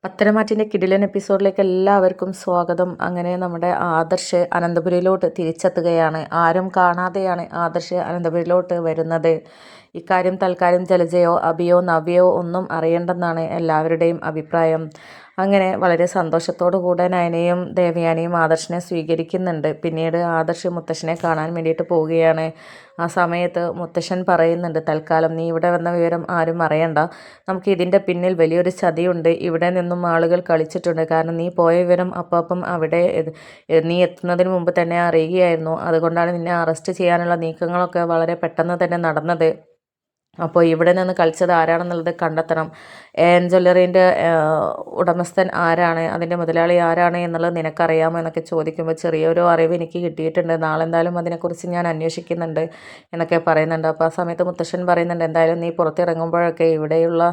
പത്തരമാറ്റിൻ്റെ കിടിലൻ എപ്പിസോഡിലേക്ക് എല്ലാവർക്കും സ്വാഗതം. അങ്ങനെ നമ്മുടെ ആദർശ് അനന്തപുരിയിലോട്ട് തിരിച്ചെത്തുകയാണ്. ആരും കാണാതെയാണ് ആദർശ് അനന്തപുരിയിലോട്ട് വരുന്നത്. ഇക്കാര്യം തൽക്കാലം ജലജയോ അഭിയോ നവ്യയോ ഒന്നും അറിയണ്ടെന്നാണ് എല്ലാവരുടെയും അഭിപ്രായം. അങ്ങനെ വളരെ സന്തോഷത്തോടു കൂടെ നയനയും ദേവയാനിയും ആദർശിനെ സ്വീകരിക്കുന്നുണ്ട്. പിന്നീട് ആദർശ് മുത്തശ്ശനെ കാണാൻ വേണ്ടിയിട്ട് പോവുകയാണ്. ആ സമയത്ത് മുത്തശ്ശൻ പറയുന്നുണ്ട്, തൽക്കാലം നീ ഇവിടെ വന്ന വിവരം ആരും അറിയണ്ട. നമുക്ക് ഇതിൻ്റെ പിന്നിൽ വലിയൊരു ചതിയുണ്ട്. ഇവിടെ നിന്നും ആളുകൾ കളിച്ചിട്ടുണ്ട്. കാരണം നീ പോയ വിവരം അപ്പം അവിടെ നീ എത്തുന്നതിന് മുമ്പ് തന്നെ അറിയുകയായിരുന്നു. അതുകൊണ്ടാണ് നിന്നെ അറസ്റ്റ് ചെയ്യാനുള്ള നീക്കങ്ങളൊക്കെ വളരെ പെട്ടെന്ന് തന്നെ നടന്നത്. അപ്പോൾ ഇവിടെ നിന്ന് കളിച്ചത് ആരാണെന്നുള്ളത് കണ്ടെത്തണം. എൻ ജ്വല്ലറീൻ്റെ ഉടമസ്ഥൻ ആരാണ്, അതിൻ്റെ മുതലാളി ആരാണ് എന്നുള്ളത് നിനക്കറിയാമോ എന്നൊക്കെ ചോദിക്കുമ്പോൾ ചെറിയൊരു അറിവ് എനിക്ക് കിട്ടിയിട്ടുണ്ട്. നാളെ എന്തായാലും അതിനെക്കുറിച്ച് ഞാൻ അന്വേഷിക്കുന്നുണ്ട് എന്നൊക്കെ പറയുന്നുണ്ട്. അപ്പോൾ ആ സമയത്ത് മുത്തശ്ശൻ പറയുന്നുണ്ട്, എന്തായാലും നീ പുറത്തിറങ്ങുമ്പോഴൊക്കെ ഇവിടെയുള്ള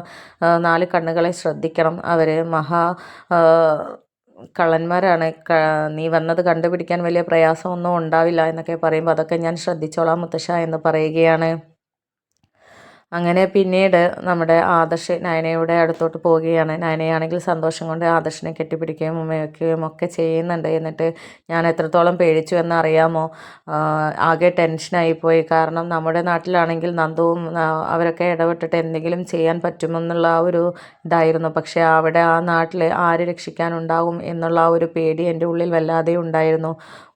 4 കണ്ണുകളെ ശ്രദ്ധിക്കണം. അവർ കള്ളന്മാരാണ്. നീ വന്നത് കണ്ടുപിടിക്കാൻ വലിയ പ്രയാസമൊന്നും ഉണ്ടാവില്ല എന്നൊക്കെ പറയുമ്പോൾ അതൊക്കെ ഞാൻ ശ്രദ്ധിച്ചോളാം മുത്തശ്ശ എന്ന് പറയുകയാണ്. അങ്ങനെ പിന്നീട് നമ്മുടെ ആദർശ് നയനയുടെ അടുത്തോട്ട് പോവുകയാണ്. നയനയാണെങ്കിൽ സന്തോഷം കൊണ്ട് ആദർശിനെ കെട്ടിപ്പിടിക്കുകയും ഉമ്മവയ്ക്കുകയും ഒക്കെ ചെയ്യുന്നുണ്ട്. എന്നിട്ട് ഞാൻ എത്രത്തോളം പേടിച്ചു എന്നറിയാമോ, ആകെ ടെൻഷനായിപ്പോയി. കാരണം നമ്മുടെ നാട്ടിലാണെങ്കിൽ നന്ദുവും അവരൊക്കെ ഇടപെട്ടിട്ട് എന്തെങ്കിലും ചെയ്യാൻ പറ്റുമെന്നുള്ള ആ ഒരു ഇതായിരുന്നു. പക്ഷേ അവിടെ ആ നാട്ടിൽ ആര് രക്ഷിക്കാനുണ്ടാകും എന്നുള്ള ആ ഒരു പേടി എൻ്റെ ഉള്ളിൽ വല്ലാതെ ഉണ്ടായിരുന്നു.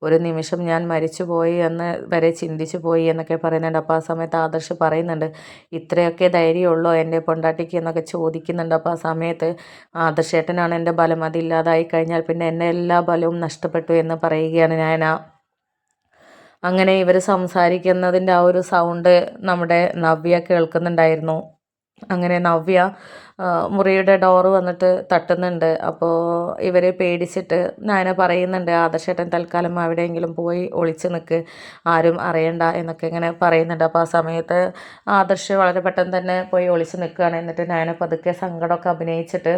ഒരു നിമിഷം ഞാൻ മരിച്ചുപോയി എന്ന് വരെ ചിന്തിച്ചു പോയി എന്നൊക്കെ പറയുന്നുണ്ട്. അപ്പോൾ ആ സമയത്ത് ആദർശ് പറയുന്നുണ്ട്, ഇത്രയൊക്കെ ധൈര്യമുള്ളോ എൻ്റെ പൊണ്ടാട്ടിക്ക് എന്നൊക്കെ ചോദിക്കുന്നുണ്ട്. അപ്പോൾ ആ സമയത്ത് ആദർശേട്ടനാണ് എൻ്റെ ബലം, അതില്ലാതായി കഴിഞ്ഞാൽ പിന്നെ എൻ്റെ എല്ലാ ബലവും നഷ്ടപ്പെട്ടു എന്ന് പറയുകയാണ് ഞാൻ. അങ്ങനെ ഇവർ സംസാരിക്കുന്നതിൻ്റെ ആ ഒരു സൗണ്ട് നമ്മുടെ നവ്യ കേൾക്കുന്നുണ്ടായിരുന്നു. അങ്ങനെ നവ്യ മുറിയുടെ ഡോറ് വന്നിട്ട് തട്ടുന്നുണ്ട്. അപ്പോൾ ഇവർ പേടിച്ചിട്ട് നയന പറയുന്നുണ്ട്, ആദർശേട്ടൻ തൽക്കാലം എവിടെയെങ്കിലും പോയി ഒളിച്ച് നിൽക്ക്, ആരും അറിയണ്ട എന്നൊക്കെ ഇങ്ങനെ പറയുന്നുണ്ട്. അപ്പോൾ ആ സമയത്ത് ആദർശ് വളരെ പെട്ടെന്ന് തന്നെ പോയി ഒളിച്ച് നിൽക്കുകയാണ്. എന്നിട്ട് നയന പതുക്കെ സങ്കടമൊക്കെ അഭിനയിച്ചിട്ട്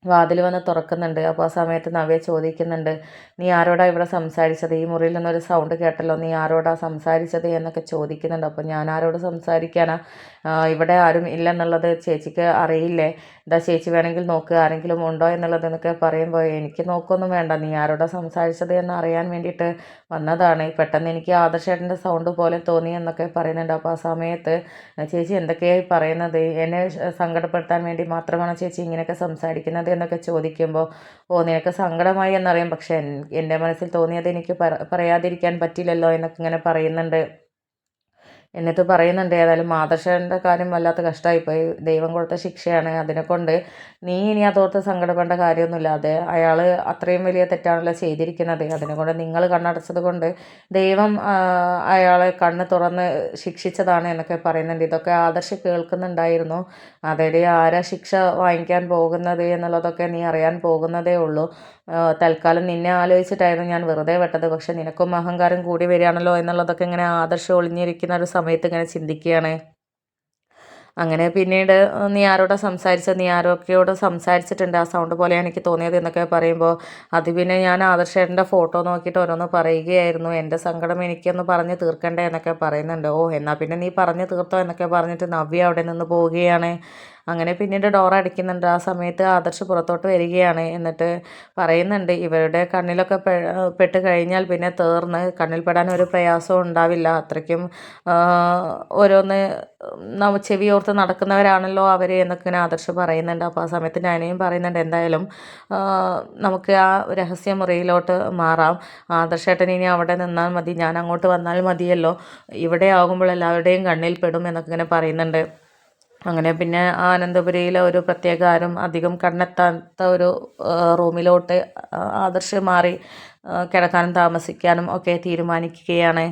വാതിൽ വന്ന് തുറക്കുന്നുണ്ട്. അപ്പോൾ ആ സമയത്ത് നവ്യ ചോദിക്കുന്നുണ്ട്, നീ ആരോടാ ഇവിടെ സംസാരിച്ചത്? ഈ മുറിയിൽ നിന്നൊരു സൗണ്ട് കേട്ടല്ലോ, നീ ആരോടാ സംസാരിച്ചത് എന്നൊക്കെ ചോദിക്കുന്നുണ്ട്. അപ്പോൾ ഞാൻ ആരോട് സംസാരിക്കാനാ, ഇവിടെ ആരും ഇല്ലെന്നുള്ളത് ചേച്ചിക്ക് അറിയില്ലേ? എന്താ ചേച്ചി വേണമെങ്കിൽ നോക്കുക, ആരെങ്കിലും ഉണ്ടോ എന്നുള്ളത് എന്നൊക്കെ പറയുമ്പോൾ എനിക്ക് നോക്കൊന്നും വേണ്ട, നീ ആരോടാ സംസാരിച്ചത് എന്ന് അറിയാൻ വേണ്ടിയിട്ട് വന്നതാണ്. പെട്ടെന്ന് എനിക്ക് ആദർശേട്ടൻ്റെ സൗണ്ട് പോലെ തോന്നി എന്നൊക്കെ പറയുന്നുണ്ട്. അപ്പോൾ ആ സമയത്ത് ചേച്ചി എന്തൊക്കെയായി പറയുന്നത്? എന്നെ സങ്കടപ്പെടുത്താൻ വേണ്ടി മാത്രമാണ് ചേച്ചി ഇങ്ങനെയൊക്കെ സംസാരിക്കുന്നത് എന്നൊക്കെ ചോദിക്കുമ്പോൾ, നിനക്ക് സങ്കടമായി എന്നറിയാം, പക്ഷേ എൻ്റെ മനസ്സിൽ തോന്നിയത് എനിക്ക് പറയാതിരിക്കാൻ പറ്റില്ലല്ലോ എന്നൊക്കെ ഇങ്ങനെ പറയുന്നുണ്ട്. എന്നിട്ട് പറയുന്നുണ്ട്, ഏതായാലും ആദർശൻ്റെ കാര്യം വല്ലാത്ത കഷ്ടമായിപ്പോയി, ദൈവം കൊടുത്ത ശിക്ഷയാണ്. അതിനെക്കൊണ്ട് നീ ഇനി അതോർത്ത് സങ്കടപ്പെടേണ്ട കാര്യമൊന്നുമില്ല. അയാൾ അത്രയും വലിയ തെറ്റാണല്ലോ ചെയ്തിരിക്കുന്നത്. അതിനെക്കൊണ്ട് നിങ്ങൾ കണ്ണടച്ചത് കൊണ്ട് ദൈവം അയാളെ കണ്ണ് തുറന്ന് ശിക്ഷിച്ചതാണ് എന്നൊക്കെ പറയുന്നുണ്ട്. ഇതൊക്കെ ആദർശ് കേൾക്കുന്നുണ്ടായിരുന്നു. അതേടി ആരാ ശിക്ഷ വാങ്ങിക്കാൻ പോകുന്നത് എന്നുള്ളതൊക്കെ നീ അറിയാൻ പോകുന്നതേ ഉള്ളൂ. തൽക്കാലം നിന്നെ ആലോചിച്ചിട്ടായിരുന്നു ഞാൻ വെറുതെ വിട്ടത്. പക്ഷെ നിനക്കും അഹങ്കാരം കൂടി വരികയാണല്ലോ എന്നുള്ളതൊക്കെ ഇങ്ങനെ ആദർശം ഒളിഞ്ഞിരിക്കുന്ന ഒരു സമയത്ത് ഇങ്ങനെ ചിന്തിക്കുകയാണ്. അങ്ങനെ പിന്നീട് നീ ആരോടാ സംസാരിച്ചത്, നീ ആരൊക്കെയോട് സംസാരിച്ചിട്ടുണ്ട്, ആ സൗണ്ട് പോലെയാണ് എനിക്ക് തോന്നിയത് എന്നൊക്കെ പറയുമ്പോൾ, അത് പിന്നെ ഞാൻ ആദർശേട്ടൻ്റെ ഫോട്ടോ നോക്കിയിട്ട് ഓരോന്ന് പറയുകയായിരുന്നു, എൻ്റെ സങ്കടം എനിക്കൊന്ന് പറഞ്ഞ് തീർക്കണ്ടേ എന്നൊക്കെ പറയുന്നുണ്ട്. എന്നാൽ പിന്നെ നീ പറഞ്ഞു തീർത്തോ എന്നൊക്കെ പറഞ്ഞിട്ട് നവ്യ അവിടെ നിന്ന് പോവുകയാണ്. അങ്ങനെ പിന്നീട് ഡോർ അടിക്കുന്നുണ്ട്. ആ സമയത്ത് ആദർശ് പുറത്തോട്ട് വരികയാണ്. എന്നിട്ട് പറയുന്നുണ്ട്, ഇവരുടെ കണ്ണിലൊക്കെ പെട്ട് കഴിഞ്ഞാൽ പിന്നെ കണ്ണിൽ പെടാൻ ഒരു പ്രയാസവും ഉണ്ടാവില്ല. അത്രയ്ക്കും ഓരോന്ന് ചെവിയോർത്ത് നടക്കുന്നവരാണല്ലോ അവർ എന്നൊക്കെ ഇങ്ങനെ ആദർശ് പറയുന്നുണ്ട്. അപ്പോൾ ആ സമയത്ത് ഞാനേയും പറയുന്നുണ്ട്, എന്തായാലും നമുക്ക് ആ രഹസ്യമുറിയിലോട്ട് മാറാം. ആദർശേട്ടൻ ഇനി അവിടെ നിന്നാൽ മതി, ഞാൻ അങ്ങോട്ട് വന്നാൽ മതിയല്ലോ, ഇവിടെ ആകുമ്പോൾ എല്ലാവരുടെയും കണ്ണിൽ പെടും എന്നൊക്കെ ഇങ്ങനെ പറയുന്നുണ്ട്. അങ്ങനെ പിന്നെ അനന്തപുരിയിലെ ഒരു പ്രത്യേക ആരും അധികം കണ്ണെത്താത്ത ഒരു റൂമിലോട്ട് ആദർശ് മാറി കിടക്കാനും താമസിക്കാനും ഒക്കെ തീരുമാനിക്കുകയാണ്.